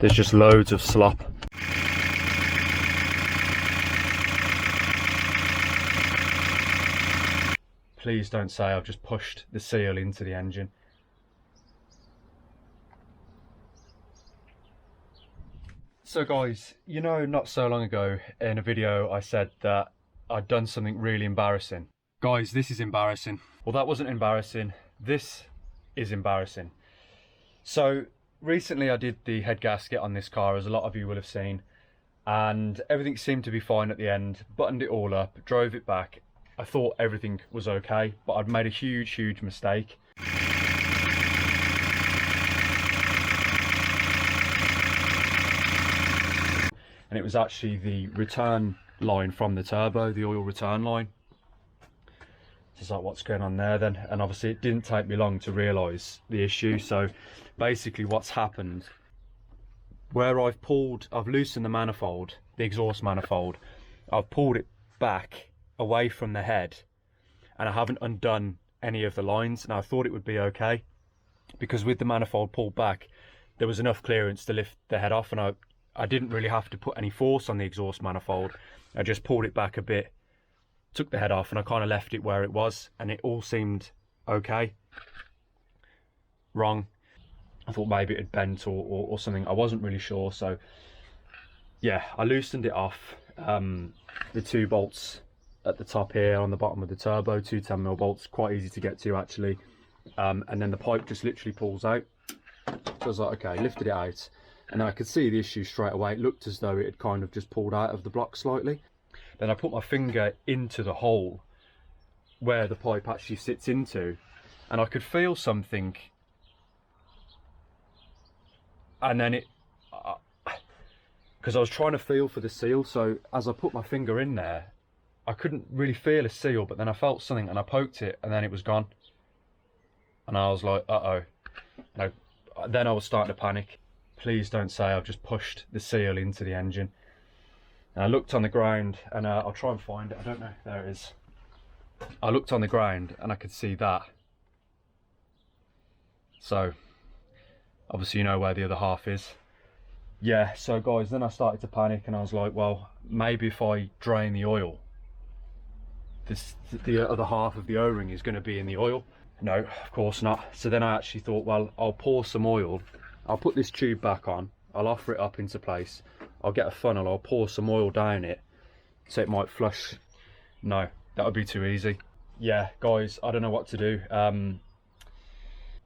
There's just loads of slop. Please don't say I've just pushed the seal into the engine. So guys, you know, not so long ago in a video I said that I'd done something really embarrassing. Guys, this is embarrassing. Well, that wasn't embarrassing. This is embarrassing. So recently I did the head gasket on this car, as a lot of you will have seen, and everything seemed to be fine at the end. Buttoned it all up, drove it back. I thought everything was okay, but I'd made a huge mistake. And it was actually the return line from the turbo, the oil return line. So it's like, what's going on there then? And obviously it didn't take me long to realise the issue. So basically what's happened, where I've loosened the manifold, the exhaust manifold, I've pulled it back away from the head, and I haven't undone any of the lines. And I thought it would be okay, because with the manifold pulled back, there was enough clearance to lift the head off, and I didn't really have to put any force on the exhaust manifold. I just pulled it back a bit, took the head off, and I kind of left it where it was, and it all seemed okay. Wrong. I thought maybe it had bent or something. I wasn't really sure. So yeah, I loosened it off. The 2 bolts at the top here on the bottom of the turbo, 2 10mm bolts, quite easy to get to actually. And then the pipe just literally pulls out. So I was like, okay, lifted it out, and I could see the issue straight away. It looked as though it had kind of just pulled out of the block slightly. Then I put my finger into the hole where the pipe actually sits into, and I could feel something. And then because I was trying to feel for the seal, so as I put my finger in there, I couldn't really feel a seal, but then I felt something and I poked it, and then it was gone. And I was like, uh-oh. No. Then I was starting to panic. Please don't say I've just pushed the seal into the engine. And I looked on the ground, and I'll try and find it. I don't know. There it is. I looked on the ground and I could see that. So obviously you know where the other half is. Yeah, so guys, then I started to panic, and I was like, well, maybe if I drain the oil, the other half of the O-ring is going to be in the oil. No, of course not. So then I actually thought, well, I'll pour some oil, I'll put this tube back on, I'll offer it up into place, I'll get a funnel, I'll pour some oil down it so it might flush. No, that would be too easy. Yeah, guys, I don't know what to do.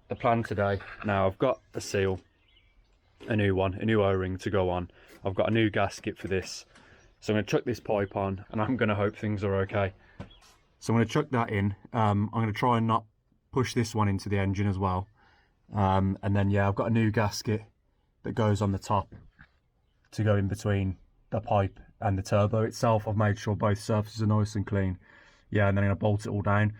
The plan today, now I've got a seal, a new one, a new O-ring to go on. I've got a new gasket for this. So I'm going to chuck this pipe on, and I'm going to hope things are okay. So I'm going to chuck that in. I'm going to try and not push this one into the engine as well. And then yeah, I've got a new gasket that goes on the top to go in between the pipe and the turbo itself. I've made sure both surfaces are nice and clean. Yeah, and then I'm going to bolt it all down.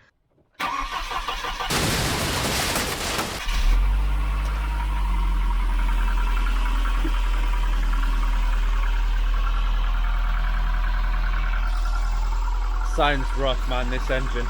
Sounds rough, man, this engine.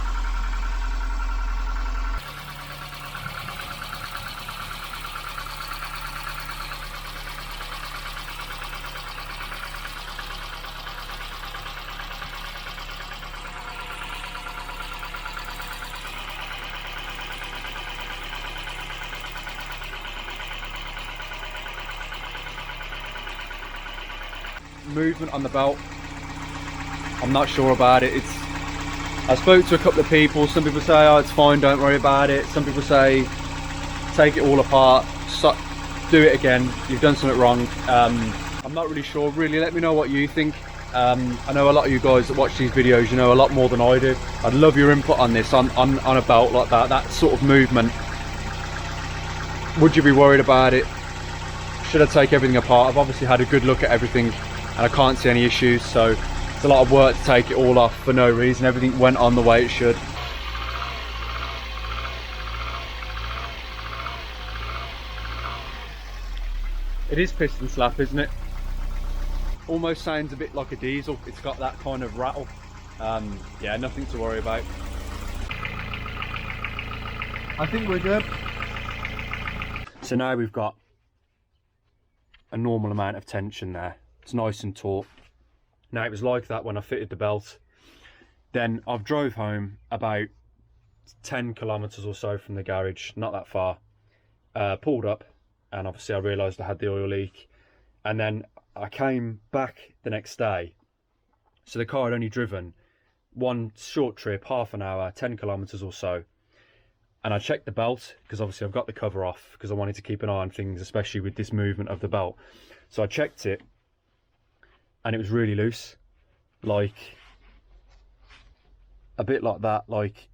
Movement on the belt, I'm not sure about it. I spoke to a couple of people. Some people say, oh, it's fine, don't worry about it. Some people say, take it all apart, do it again, you've done something wrong. I'm not really sure. Really, let me know what you think. I know a lot of you guys that watch these videos, you know a lot more than I do. I'd love your input on this, on a belt like that sort of movement. Would you be worried about it? Should I take everything apart? I've obviously had a good look at everything, and I can't see any issues, so it's a lot of work to take it all off for no reason. Everything went on the way it should. It is piston slap, isn't it? Almost sounds a bit like a diesel. It's got that kind of rattle. Yeah, nothing to worry about. I think we're good. So now we've got a normal amount of tension there. It's nice and taut. Now it was like that when I fitted the belt. Then I've drove home about 10 kilometers or so from the garage, not that far. Pulled up, and obviously I realised I had the oil leak. And then I came back the next day. So the car had only driven one short trip, half an hour, 10 kilometers or so. And I checked the belt, because obviously I've got the cover off, because I wanted to keep an eye on things, especially with this movement of the belt. So I checked it, and it was really loose. Like, a bit like that, like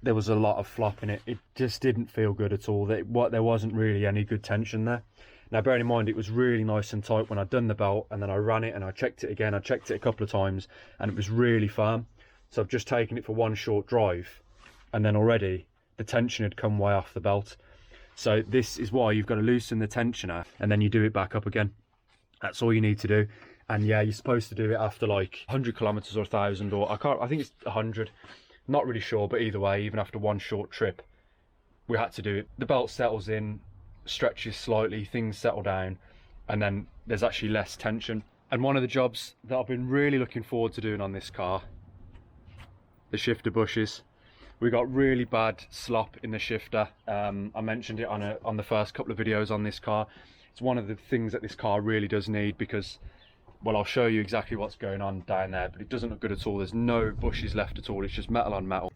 there was a lot of flop in it. It just didn't feel good at all. There wasn't really any good tension there. Now bearing in mind, it was really nice and tight when I'd done the belt, and then I ran it and I checked it again. I checked it a couple of times and it was really firm. So I've just taken it for one short drive, and then already the tension had come way off the belt. So this is why you've got to loosen the tensioner and then you do it back up again. That's all you need to do. And yeah, you're supposed to do it after like 100 kilometers or 1,000, or I think it's 100. Not really sure, but either way, even after one short trip, we had to do it. The belt settles in, stretches slightly, things settle down, and then there's actually less tension. And one of the jobs that I've been really looking forward to doing on this car, the shifter bushes. We got really bad slop in the shifter. I mentioned it on the first couple of videos on this car. It's one of the things that this car really does need, because, well, I'll show you exactly what's going on down there, but it doesn't look good at all. There's no bushes left at all. It's just metal on metal.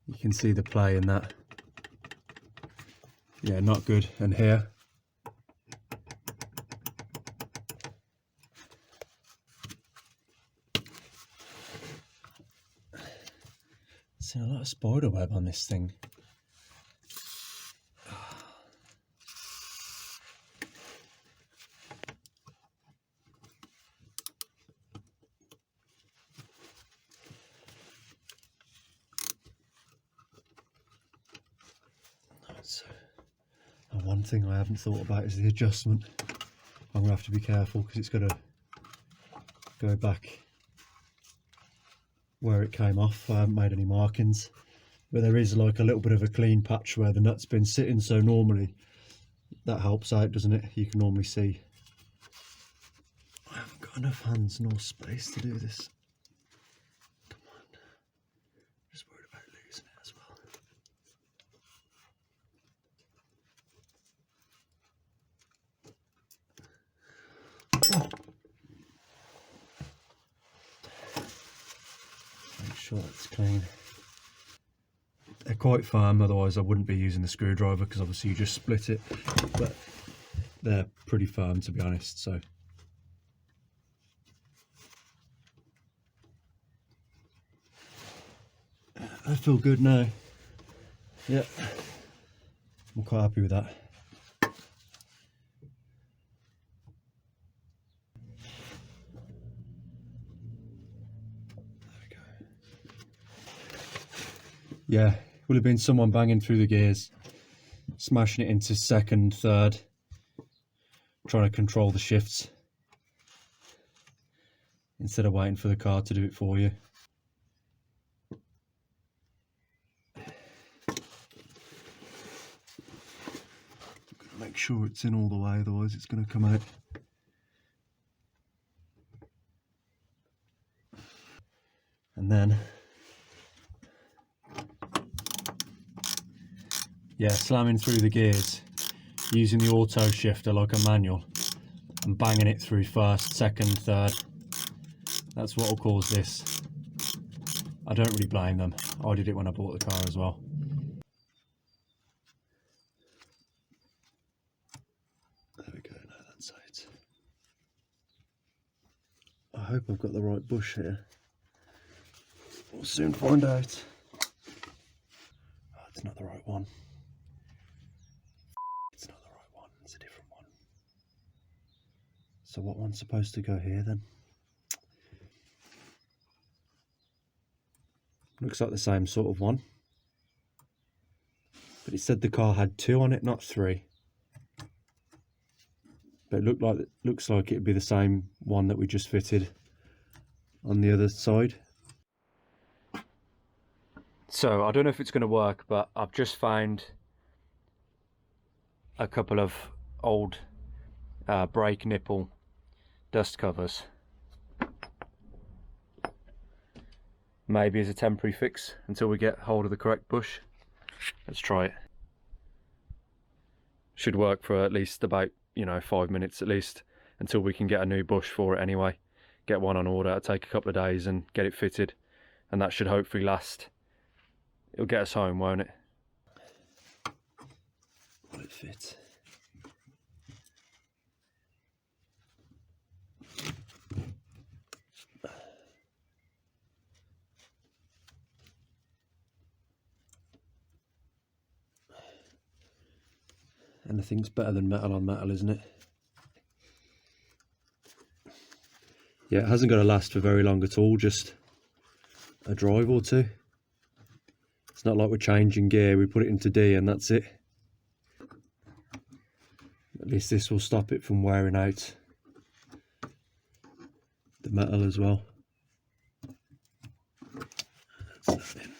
You can see the play in that. Yeah, not good. And here, seen a lot of spider web on this thing. So, one thing I haven't thought about is the adjustment. I'm gonna have to be careful because it's got to go back where it came off. I haven't made any markings, but there is like a little bit of a clean patch where the nut's been sitting, so normally that helps out, doesn't it? You can normally see. I haven't got enough hands nor space to do this. Come on, just worried about losing it as well. Make sure it's clean. They're quite firm, otherwise I wouldn't be using the screwdriver, because obviously you just split it, but they're pretty firm, to be honest. So I feel good now. Yeah, I'm quite happy with that. Yeah, would have been someone banging through the gears, smashing it into second, third, trying to control the shifts instead of waiting for the car to do it for you. Make sure it's in all the way, otherwise it's going to come out. And then, yeah, slamming through the gears using the auto shifter like a manual and banging it through first, second, third. That's what will cause this. I don't really blame them. I did it when I bought the car as well. There we go, now that's it. I hope I've got the right bush here. We'll soon find out. Oh, it's not the right one. It's not the right one, it's a different one. So what one's supposed to go here then? Looks like the same sort of one. But it said the car had 2 on it, not 3. But it looks like it'd be the same one that we just fitted on the other side. So I don't know if it's going to work, but I've just found a couple of old brake nipple dust covers. Maybe as a temporary fix until we get hold of the correct bush. Let's try it. Should work for at least about, you know, 5 minutes at least, until we can get a new bush for it anyway. Get one on order. It'll take a couple of days and get it fitted, and that should hopefully last. It'll get us home, won't it? Will it fit? Anything's better than metal on metal, isn't it? Yeah, it hasn't got to last for very long at all, just a drive or two. It's not like we're changing gear, we put it into D and that's it. At least this will stop it from wearing out the metal as well. That's that in.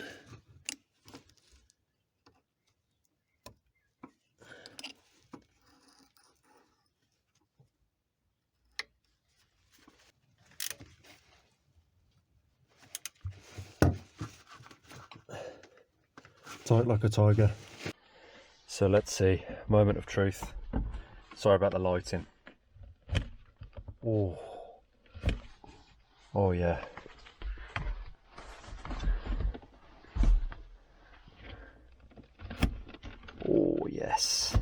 Tight like a tiger. So let's see, moment of truth. Sorry about the lighting. Oh, oh yeah. Oh yes.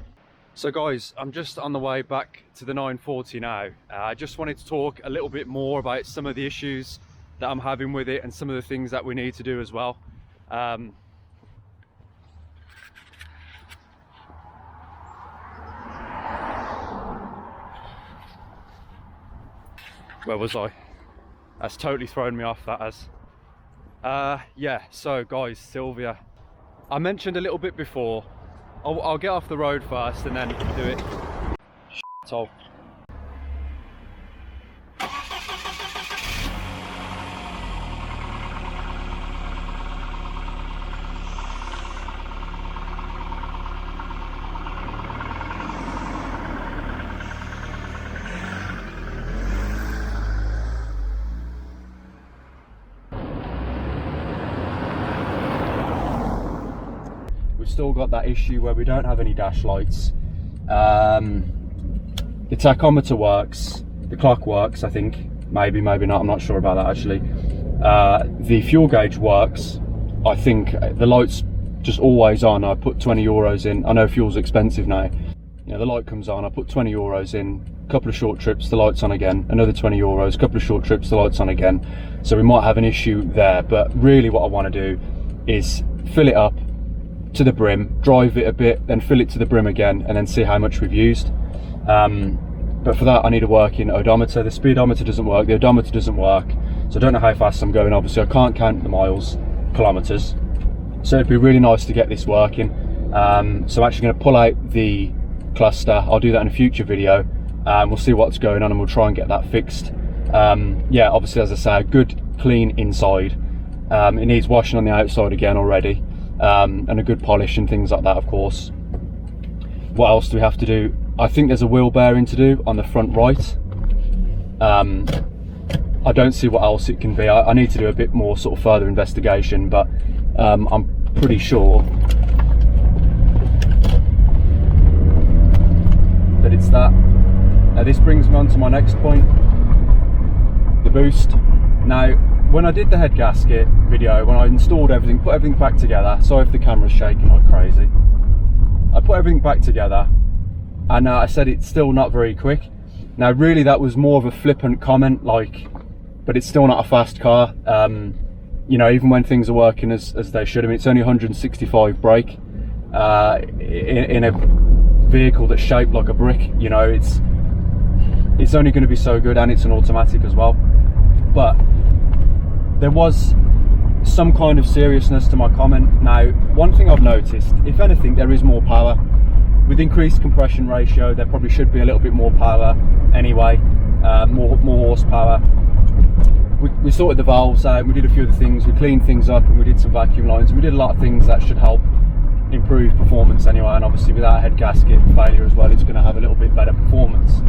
So guys, I'm just on the way back to the 940 now. I just wanted to talk a little bit more about some of the issues that I'm having with it and some of the things that we need to do as well. Where was I? That's totally thrown me off, that has. Yeah, so guys, Sylvia. I mentioned a little bit before, I'll get off the road first and then do it. Shit, still got that issue where we don't have any dash lights. The tachometer works, the clock works, I think. Maybe not, I'm not sure about that actually. The fuel gauge works. I think the light's just always on. I put 20 euros in. I know fuel's expensive now. You know, the light comes on, I put 20 euros in, a couple of short trips, the light's on again, another 20 euros, a couple of short trips, the light's on again. So we might have an issue there, but really what I want to do is fill it up to the brim, drive it a bit, then fill it to the brim again, and then see how much we've used. But for that I need a working odometer. The speedometer doesn't work, the odometer doesn't work, so I don't know how fast I'm going. Obviously I can't count the miles, kilometers, so it'd be really nice to get this working. So I'm actually going to pull out the cluster. I'll do that in a future video. We'll see what's going on and we'll try and get that fixed. Yeah, obviously as I say, a good clean inside. It needs washing on the outside again already. And a good polish and things like that, of course. What else do we have to do? I think there's a wheel bearing to do on the front right. I don't see what else it can be. I need to do a bit more sort of further investigation, but I'm pretty sure that it's that. Now this brings me on to my next point, the boost. Now when I did the head gasket video, when I installed everything, put everything back together, sorry if the camera's shaking like crazy, I put everything back together and I said it's still not very quick. Now really that was more of a flippant comment, like, but it's still not a fast car. You know, even when things are working as they should. I mean, it's only 165 brake in a vehicle that's shaped like a brick. You know, it's only going to be so good, and it's an automatic as well. But there was some kind of seriousness to my comment. Now, one thing I've noticed, if anything, there is more power. With increased compression ratio, there probably should be a little bit more power anyway, more horsepower. We sorted the valves out, we did a few of the things, we cleaned things up, and we did some vacuum lines, and we did a lot of things that should help improve performance anyway. And obviously without a head gasket failure as well, it's going to have a little bit better performance.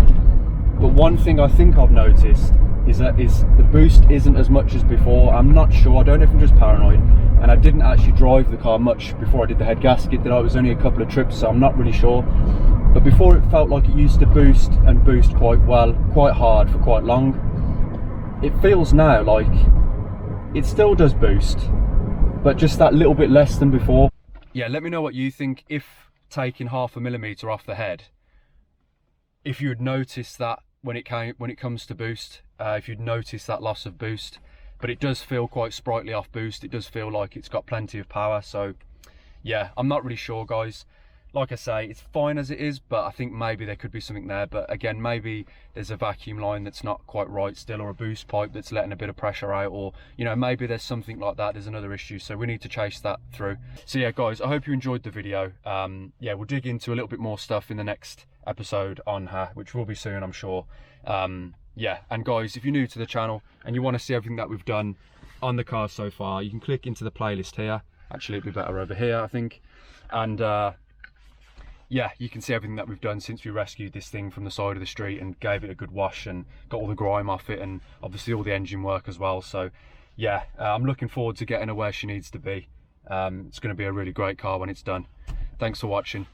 One thing I think I've noticed is that the boost isn't as much as before. I'm not sure, I don't know if I'm just paranoid, and I didn't actually drive the car much before I did the head gasket, did I? It was only a couple of trips, so I'm not really sure. But before it felt like it used to boost and boost quite well, quite hard for quite long. It feels now like it still does boost, but just that little bit less than before. Yeah, let me know what you think, if taking 0.5 millimeter off the head, if you'd notice that when it comes to boost, if you'd notice that loss of boost. But it does feel quite sprightly off boost. It does feel like it's got plenty of power. So yeah, I'm not really sure, guys. Like I say, it's fine as it is, but I think maybe there could be something there. But again, maybe there's a vacuum line that's not quite right still, or a boost pipe that's letting a bit of pressure out, or, you know, maybe there's something like that. There's another issue, so we need to chase that through. So yeah, guys, I hope you enjoyed the video. Yeah, we'll dig into a little bit more stuff in the next episode on her, which will be soon, I'm sure. Yeah, and guys, if you're new to the channel and you want to see everything that we've done on the car so far, you can click into the playlist here. Actually, it'd be better over here, I think. And yeah, you can see everything that we've done since we rescued this thing from the side of the street and gave it a good wash and got all the grime off it, and obviously all the engine work as well. So yeah, I'm looking forward to getting her where she needs to be. It's going to be a really great car when it's done. Thanks for watching.